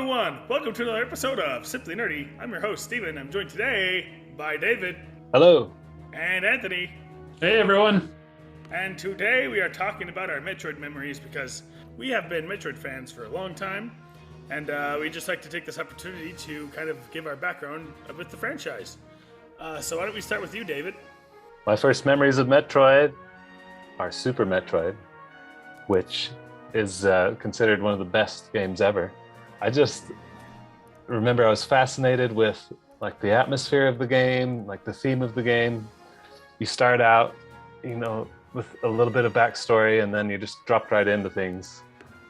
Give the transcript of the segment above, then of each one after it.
everyone! Welcome to another episode of Simply Nerdy. I'm your host, Steven. I'm joined today by David. Hello. And Anthony. Hey, everyone. And today we are talking about our Metroid memories because we have been Metroid fans for a long time. And we'd just like to take this opportunity to kind of give our background with the franchise. So why don't we start with you, David? My first memories of Metroid are Super Metroid, which is considered one of the best games ever. I just remember I was fascinated with like the atmosphere of the game, like the theme of the game. You start out, with a little bit of backstory, and then you just dropped right into things.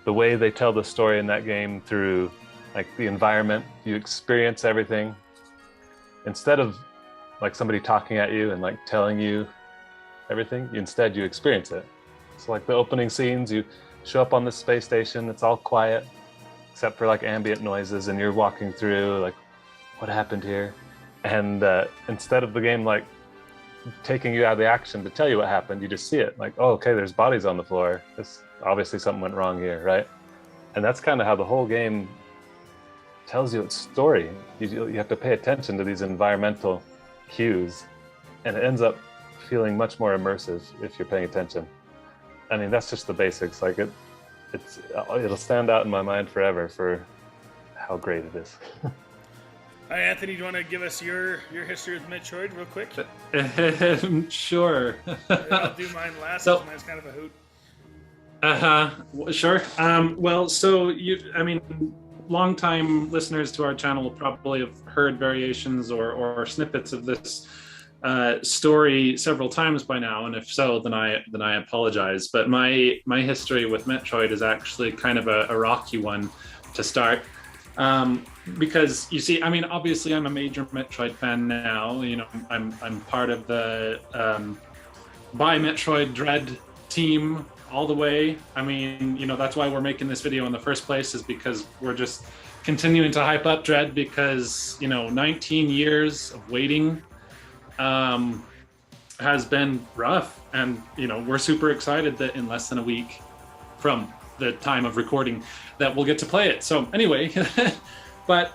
The way they tell the story in that game through like the environment, you experience everything. Instead of like somebody talking at you and like telling you everything, instead you experience it. So like the opening scenes, you show up on this space station, it's all quiet, except for like ambient noises, and you're walking through like, what happened here? And instead of the game like taking you out of the action to tell you what happened, you just see it like, oh, okay, there's bodies on the floor. This obviously something went wrong here, right? And that's kind of how the whole game tells you its story. You have to pay attention to these environmental cues, and it ends up feeling much more immersive if you're paying attention. I mean, that's just the basics. Like it'll stand out in my mind forever for how great it is. Hi, Anthony, do you want to give us your history with Metroid real quick? Sure. I'll do mine last, because mine's kind of a hoot. Sure. Long-time listeners to our channel will probably have heard variations or snippets of this story several times by now, and if so, then I apologize. But my history with Metroid is actually kind of a rocky one to start, because you see, I mean, obviously I'm a major Metroid fan now. I'm part of the by Metroid Dread team all the way. I mean, that's why we're making this video in the first place, is because we're just continuing to hype up Dread, because 19 years of waiting has been rough, and we're super excited that in less than a week from the time of recording that we'll get to play it. So anyway, but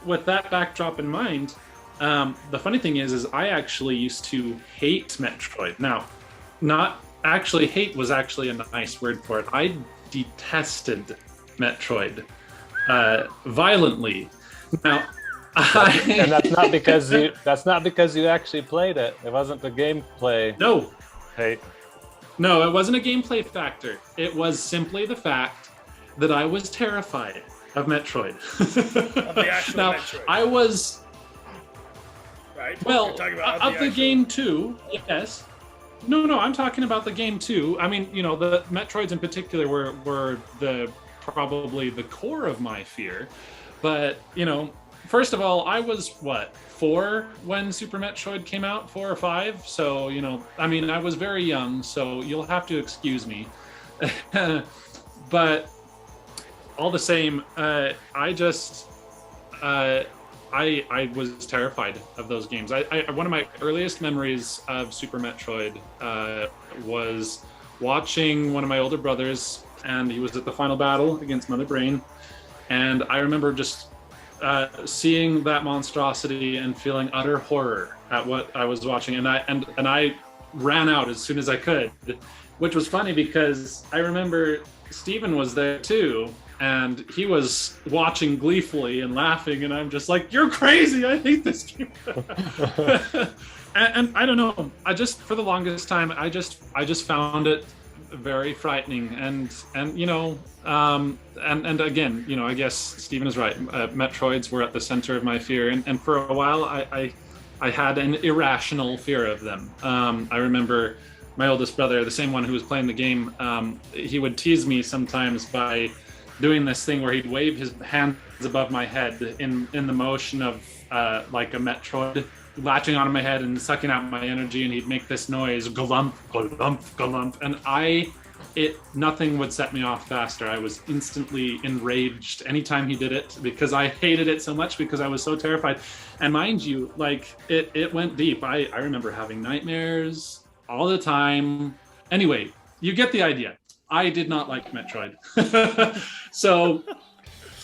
with that backdrop in mind, the funny thing is I actually used to hate Metroid. Now, not actually hate was actually a nice word for it. I detested Metroid violently. Now, and that's not because you actually played it. It wasn't the gameplay. No. Hate. No, it wasn't a gameplay factor. It was simply the fact that I was terrified of Metroid. Of the actual now, Metroid. I was right. Well, of the game too. Yes. No, I'm talking about the game too. I mean, the Metroids in particular were probably the core of my fear. But, first of all, I was 4 when Super Metroid came out, 4 or 5. So, I was very young, so you'll have to excuse me. But all the same, I was terrified of those games. One of my earliest memories of Super Metroid was watching one of my older brothers, and he was at the final battle against Mother Brain. And I remember just seeing that monstrosity and feeling utter horror at what I was watching. And I ran out as soon as I could, which was funny because I remember Steven was there too. And he was watching gleefully and laughing, and I'm just like, "You're crazy! I hate this game." and I don't know. For the longest time, I just found it very frightening. And again, I guess Steven is right. Metroids were at the center of my fear, and for a while, I had an irrational fear of them. I remember my oldest brother, the same one who was playing the game, he would tease me sometimes by doing this thing where he'd wave his hands above my head in the motion of like a Metroid latching onto my head and sucking out my energy, and he'd make this noise, glump, glump, glump, and nothing would set me off faster. I was instantly enraged anytime he did it, because I hated it so much, because I was so terrified. And mind you, like it went deep. I remember having nightmares all the time. Anyway, you get the idea. I did not like Metroid. So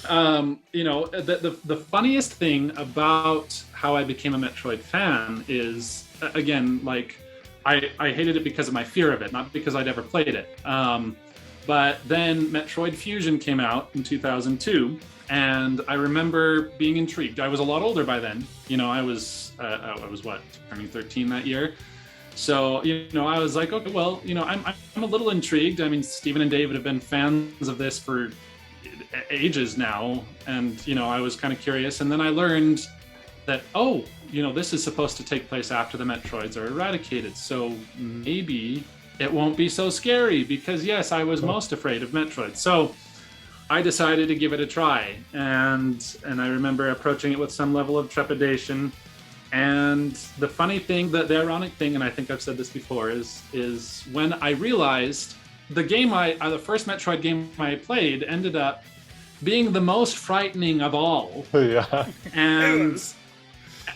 The funniest thing about how I became a Metroid fan is, again, like I hated it because of my fear of it, not because I'd ever played it. But then Metroid Fusion came out in 2002, and I remember being intrigued. I was a lot older by then. I was what, turning 13 that year. So, I was like, okay, well, I'm a little intrigued. I mean, Stephen and David have been fans of this for ages now, and I was kind of curious. And then I learned that, this is supposed to take place after the Metroids are eradicated, so maybe it won't be so scary, because yes, I was most afraid of Metroid. So I decided to give it a try, and I remember approaching it with some level of trepidation. And the funny thing, the ironic thing, and I think I've said this before, is when I realized the first Metroid game I played ended up being the most frightening of all. Yeah. And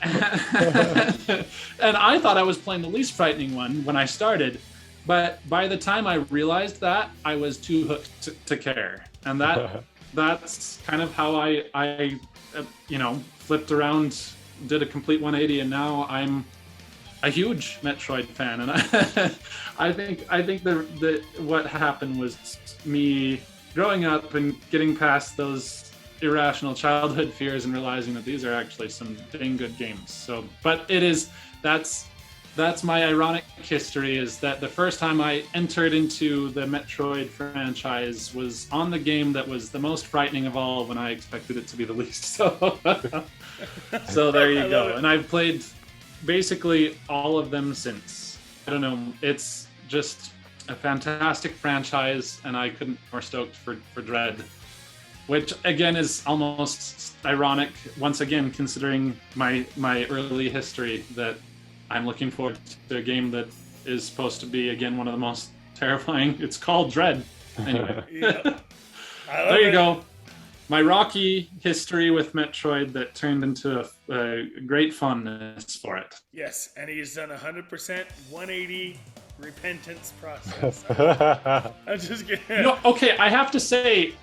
and I thought I was playing the least frightening one when I started, but by the time I realized that, I was too hooked to care. And that's kind of how I flipped around, did a complete 180, and now I'm a huge Metroid fan. And I think the what happened was me growing up and getting past those irrational childhood fears and realizing that these are actually some dang good games. So, but that's my ironic history, is that the first time I entered into the Metroid franchise was on the game that was the most frightening of all, when I expected it to be the least. So there you go. And I've played basically all of them since. I don't know. It's just a fantastic franchise, and I couldn't be more stoked for Dread, which again is almost ironic, once again, considering my early history, that I'm looking forward to a game that is supposed to be, again, one of the most terrifying. It's called Dread. Anyway. There you go. My rocky history with Metroid that turned into a great fondness for it. Yes, and he's done 100% 180 repentance process. I'm just kidding. Okay, I have to say,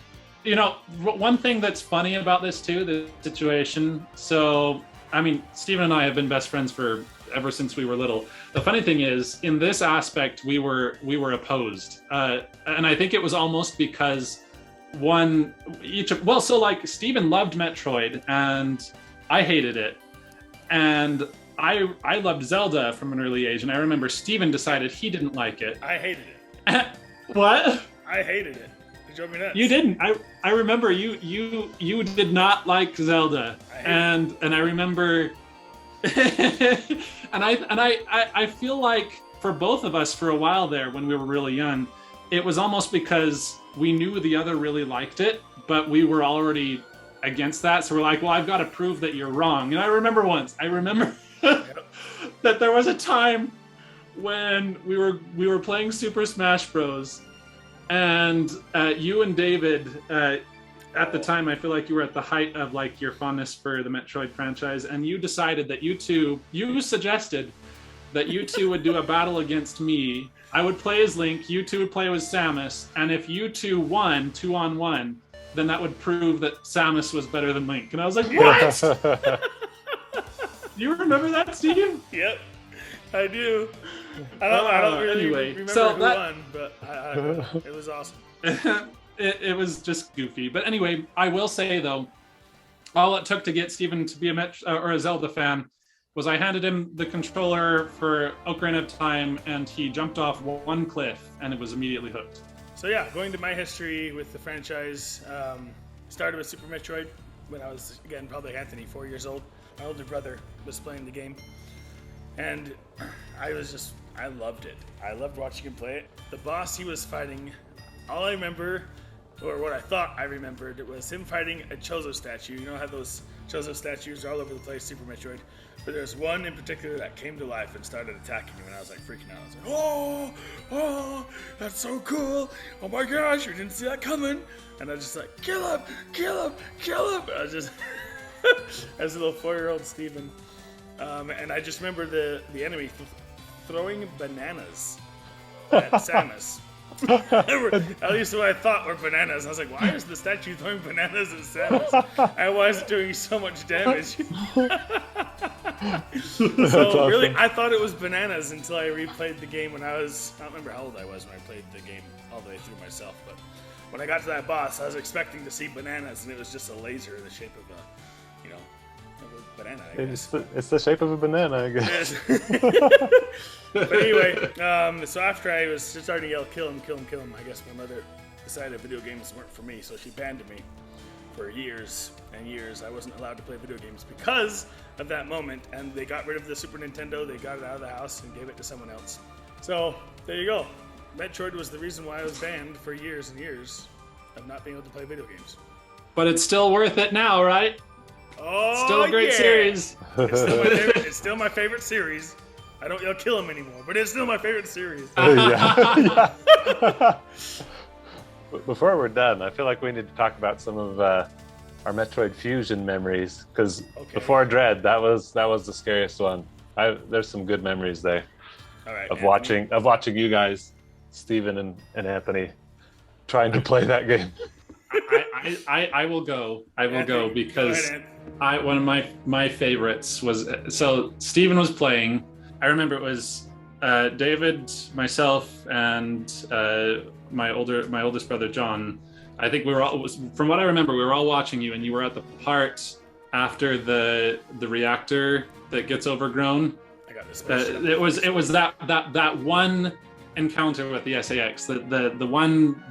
one thing that's funny about this too, the situation. So, I mean, Stephen and I have been best friends ever since we were little. The funny thing is, in this aspect, we were opposed, and I think it was almost because Stephen loved Metroid and I hated it, and I loved Zelda from an early age, and I remember Stephen decided he didn't like it. I hated it. What? I hated it. It drove me nuts. You didn't. I remember you did not like Zelda, and I remember, and I feel like for both of us, for a while there when we were really young, it was almost because we knew the other really liked it, but we were already against that. So we're like, well, I've got to prove that you're wrong. And I remember that there was a time when we were playing Super Smash Bros. And you and David, at the time, I feel like you were at the height of like your fondness for the Metroid franchise, and you decided that you suggested that you two would do a battle against me. I would play as Link, you two would play as Samus, and if you two won 2-on-1, then that would prove that Samus was better than Link. And I was like, what? You remember that, Steve? Yep, I do. I don't really remember who won, but it was awesome. It was just goofy. But anyway, I will say, though, all it took to get Steven to be a Zelda fan was I handed him the controller for Ocarina of Time, and he jumped off one cliff, and it was immediately hooked. So yeah, going to my history with the franchise, started with Super Metroid when I was, again, probably Anthony, 4 years old. My older brother was playing the game, and I loved it. I loved watching him play it. The boss he was fighting, all I remember, or what I thought I remembered, it was him fighting a Chozo statue. You know how those Chozo statues are all over the place, Super Metroid? But there's one in particular that came to life and started attacking me, and I was like freaking out. I was like, oh, that's so cool. Oh my gosh, we didn't see that coming. And I was just like, kill him, kill him, kill him. I was just, as a little 4-year-old Steven. And I just remember the enemy throwing bananas at Samus. At least what I thought were bananas. I was like, why is the statue throwing bananas at Samus? And why is it doing so much damage? So really, I thought it was bananas until I replayed the game when I don't remember how old I was when I played the game all the way through myself, but when I got to that boss, I was expecting to see bananas, and it was just a laser in the shape of a banana, I guess. It's the shape of a banana, I guess. But anyway, so after I was starting to yell, kill him, kill him, kill him, I guess my mother decided video games weren't for me, so she banned me for years and years. I wasn't allowed to play video games because of that moment, and they got rid of the Super Nintendo, they got it out of the house and gave it to someone else. So, there you go. Metroid was the reason why I was banned for years and years of not being able to play video games. But it's still worth it now, right? Oh, still a great series. It's still my favorite series. I don't yell kill him anymore, but it's still my favorite series. Yeah. Before we're done, I feel like we need to talk about some of our Metroid Fusion memories, because before Dread, that was the scariest one. There's some good memories there. All right, of watching you guys, Steven and Anthony, trying to play that game. I will go. I will go because one of my favorites was, so Steven was playing. I remember it was David, myself, and my oldest brother John. I think from what I remember, we were all watching you, and you were at the part after the reactor that gets overgrown. I got this. It was that one encounter with the SAX, the one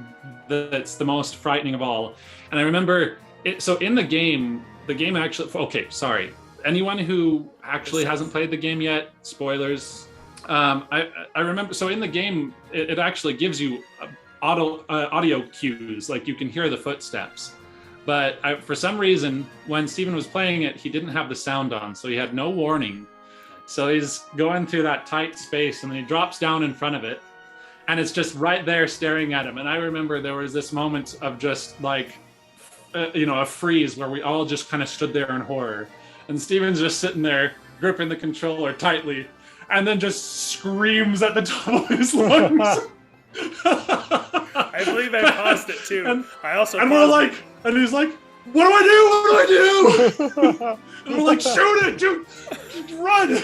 that's the most frightening of all. And I remember it. So in the game actually. Okay, sorry. Anyone who actually hasn't played the game yet, spoilers. I remember. So in the game, it actually gives you audio cues, like you can hear the footsteps. But for some reason, when Steven was playing it, he didn't have the sound on, so he had no warning. So he's going through that tight space, and then he drops down in front of it, and it's just right there staring at him. And I remember there was this moment of just like, a freeze where we all just kind of stood there in horror. And Steven's just sitting there, gripping the controller tightly, and then just screams at the top of his lungs. I believe I paused it too. And we're like, and he's like, "What do I do? What do I do?" And we're like, "Shoot it, dude! Run!"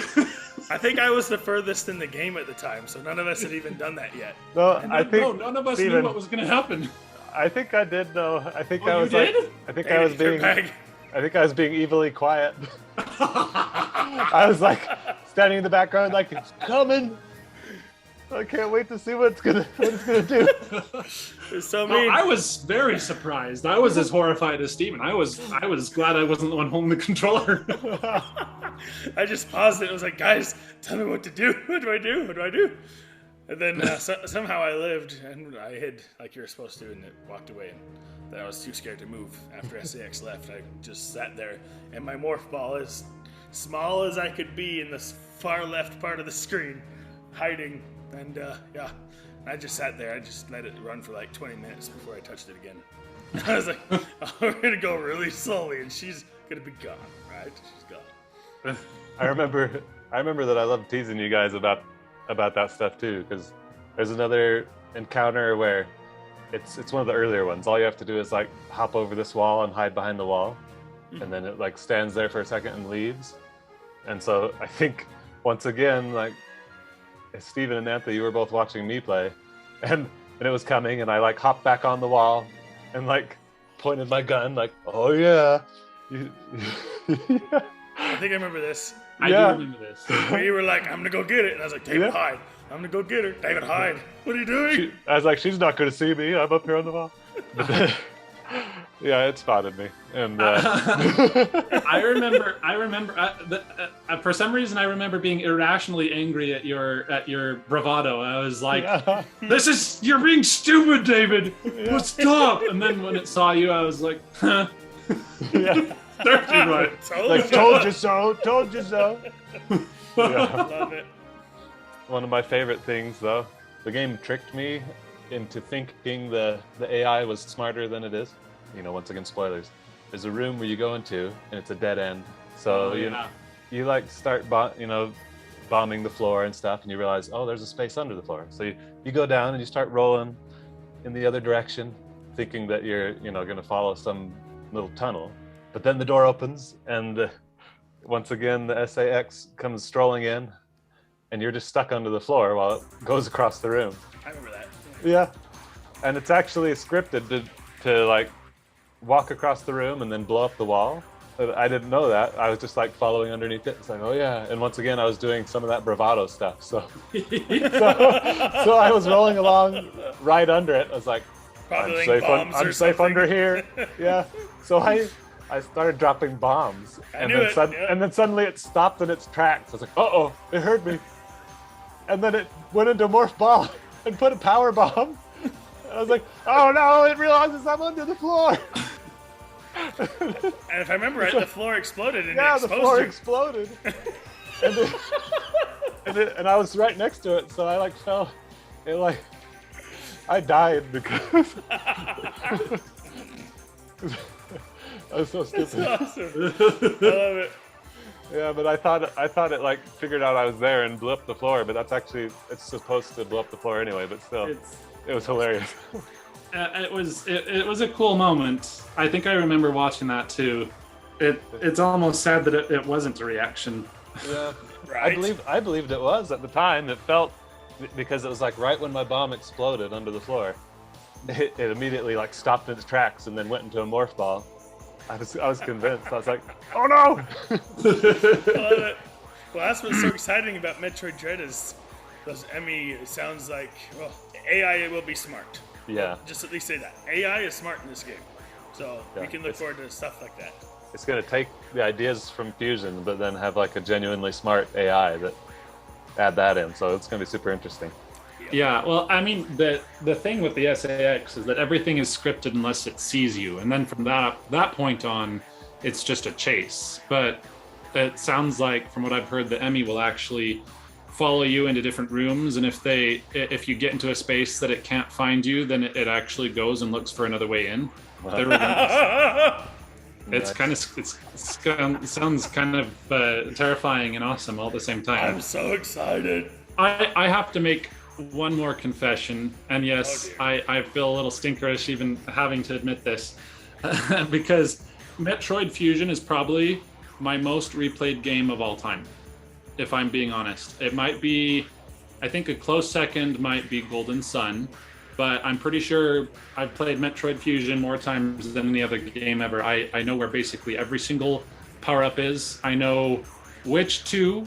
I think I was the furthest in the game at the time, so none of us had even done that yet. No, none of us knew what was going to happen. I think I did know. I think I was did? I think I was being evilly quiet. I was like standing in the background, like, it's coming. I can't wait to see what it's gonna do. It's so mean. I was very surprised. I was as horrified as Steven. I was glad I wasn't the one holding the controller. I just paused it. I was like, guys, tell me what to do. What do I do? What do I do? And then somehow I lived, and I hid like you were supposed to, and it walked away. And then I was too scared to move after SAX left. I just sat there, and my morph ball, as small as I could be in the far left part of the screen, hiding. And I just sat there. I just let it run for like 20 minutes before I touched it again. I was like, oh, we're gonna go really slowly, and she's gonna be gone, right? She's gone. I remember that I loved teasing you guys about that stuff too, because there's another encounter where it's one of the earlier ones. All you have to do is like hop over this wall and hide behind the wall, and then it like stands there for a second and leaves. And so I think once again, like, Steven and Anthony, you were both watching me play, and it was coming, and I like hopped back on the wall and like pointed my gun, like, oh yeah. I think I remember this. I do remember this. Where you were like, I'm gonna go get it, and I was like, David, hide. I'm gonna go get her. David, hide. What are you doing? I was like, she's not gonna see me. I'm up here on the wall. But then, yeah, it spotted me, and I remember. For some reason, I remember being irrationally angry at your bravado. I was like, "You're being stupid, David. Yeah. Stop!" And then when it saw you, I was like, "Huh." Yeah. Right. Like, told you so. Told you so. Yeah. Love it. One of my favorite things, though, the game tricked me into thinking the AI was smarter than it is. Once again, spoilers. There's a room where you go into, and it's a dead end. So you like start bombing the floor and stuff, and you realize, oh, there's a space under the floor. So you go down and you start rolling in the other direction, thinking that you're, going to follow some little tunnel. But then the door opens, and once again, the SAX comes strolling in, and you're just stuck under the floor while it goes across the room. I remember that. Yeah. And it's actually scripted to like walk across the room and then blow up the wall. But I didn't know that. I was just like following underneath it. It's like, oh yeah. And once again, I was doing some of that bravado stuff. So I was rolling along right under it. I was like, Probably I'm safe under here. Yeah. So I started dropping bombs. And then suddenly it stopped in its tracks. I was like, uh-oh, it heard me. And then it went into morph ball and put a power bomb. And I was like, oh no, it realizes I'm under the floor. And if I remember right, the floor exploded and yeah, it exposed the floor you. exploded. and I was right next to it, so I like fell. I died because I was so stupid. That's awesome. I love it. Yeah, but I thought it like figured out I was there and blew up the floor, but it's supposed to blow up the floor anyway. But still, it was hilarious. It was a cool moment. I think I remember watching that too. It's almost sad that it wasn't a reaction. Yeah, Right? I believed it was at the time. It felt, because it was like right when my bomb exploded under the floor, it immediately like stopped in its tracks and then went into a morph ball. I was convinced. I was like, oh no! I love it. Well, that's what's so exciting about Metroid Dread is those Emmy sounds like, well, AI will be smart. Yeah. Just at least say that. AI is smart in this game. So we can look forward to stuff like that. It's going to take the ideas from Fusion, but then have like a genuinely smart AI that add that in. So it's going to be super interesting. Yeah, well, I mean, the thing with the SAX is that everything is scripted unless it sees you, and then from that point on, it's just a chase. But it sounds like, from what I've heard, the Emmy will actually follow you into different rooms, and if you get into a space that it can't find you, then it actually goes and looks for another way in. It sounds kind of terrifying and awesome all at the same time. I'm so excited. I have to make one more confession, and yes, I feel a little stinkerish even having to admit this, because Metroid Fusion is probably my most replayed game of all time, if I'm being honest. It might be, I think a close second might be Golden Sun, but I'm pretty sure I've played Metroid Fusion more times than any other game ever. I know where basically every single power-up is. I know which two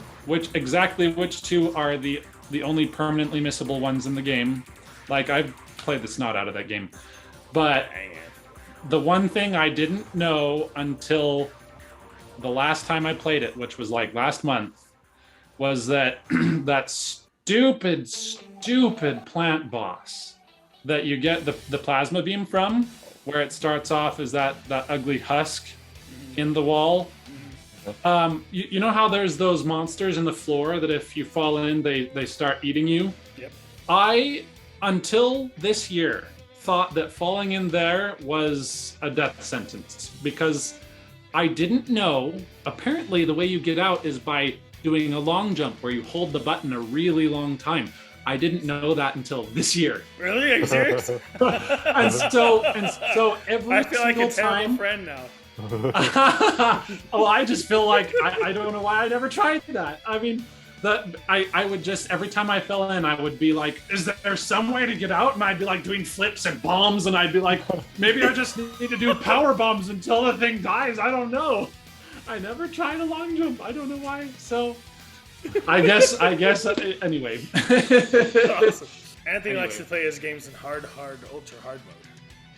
are the only permanently missable ones in the game. Like, I've played the snot out of that game. But the one thing I didn't know until the last time I played it, which was like last month, was that that stupid plant boss that you get the plasma beam from, where it starts off as that ugly husk in the wall. You know how there's those monsters in the floor that if you fall in, they start eating you? Yep. I, until this year, thought that falling in there was a death sentence, because I didn't know, apparently the way you get out is by doing a long jump where you hold the button a really long time. I didn't know that until this year. Really? Are you serious? and so every I feel like a single terrible time. friend now. Oh, I just feel like I don't know why I never tried that. I mean, I would just, every time I fell in, I would be like, is there some way to get out? And I'd be like doing flips and bombs, and I'd be like, maybe I just need to do power bombs until the thing dies. I don't know. I never tried a long jump. I don't know why. So I guess anyway. Awesome. Anthony likes to play his games in hard, ultra hard mode.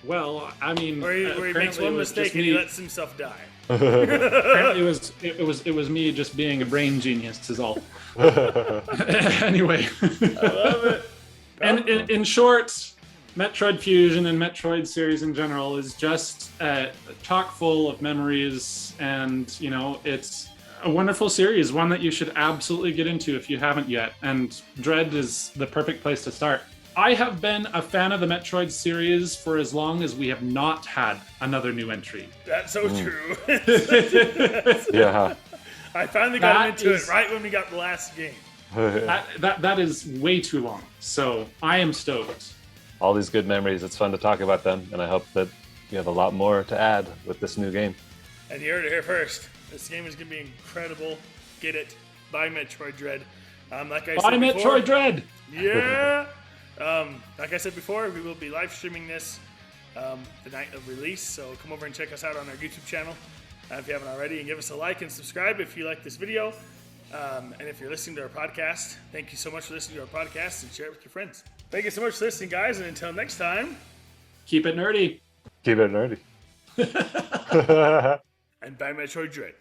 Well, I mean, Where he makes one mistake and he lets himself die. Apparently it was me just being a brain genius is all. Anyway. I love it. And in short, Metroid Fusion and Metroid series in general is just chock full of memories, and it's a wonderful series, one that you should absolutely get into if you haven't yet, and Dread is the perfect place to start. I have been a fan of the Metroid series for as long as we have not had another new entry. That's so true. Yeah. I finally got into it right when we got the last game. That is way too long. So I am stoked. all these good memories. It's fun to talk about them, and I hope that you have a lot more to add with this new game. And you heard it here first. This game is going to be incredible. Get it. Buy Metroid Dread. Like I Buy said before, Metroid Dread! Yeah! Like I said before, we will be live streaming this the night of release, so come over and check us out on our YouTube channel if you haven't already, and give us a like and subscribe if you like this video. And if you're listening to our podcast, thank you so much for listening to our podcast, and share it with your friends. Thank you so much for listening, guys, and until next time, Keep it nerdy. Keep it nerdy. and buy Metroid Dread.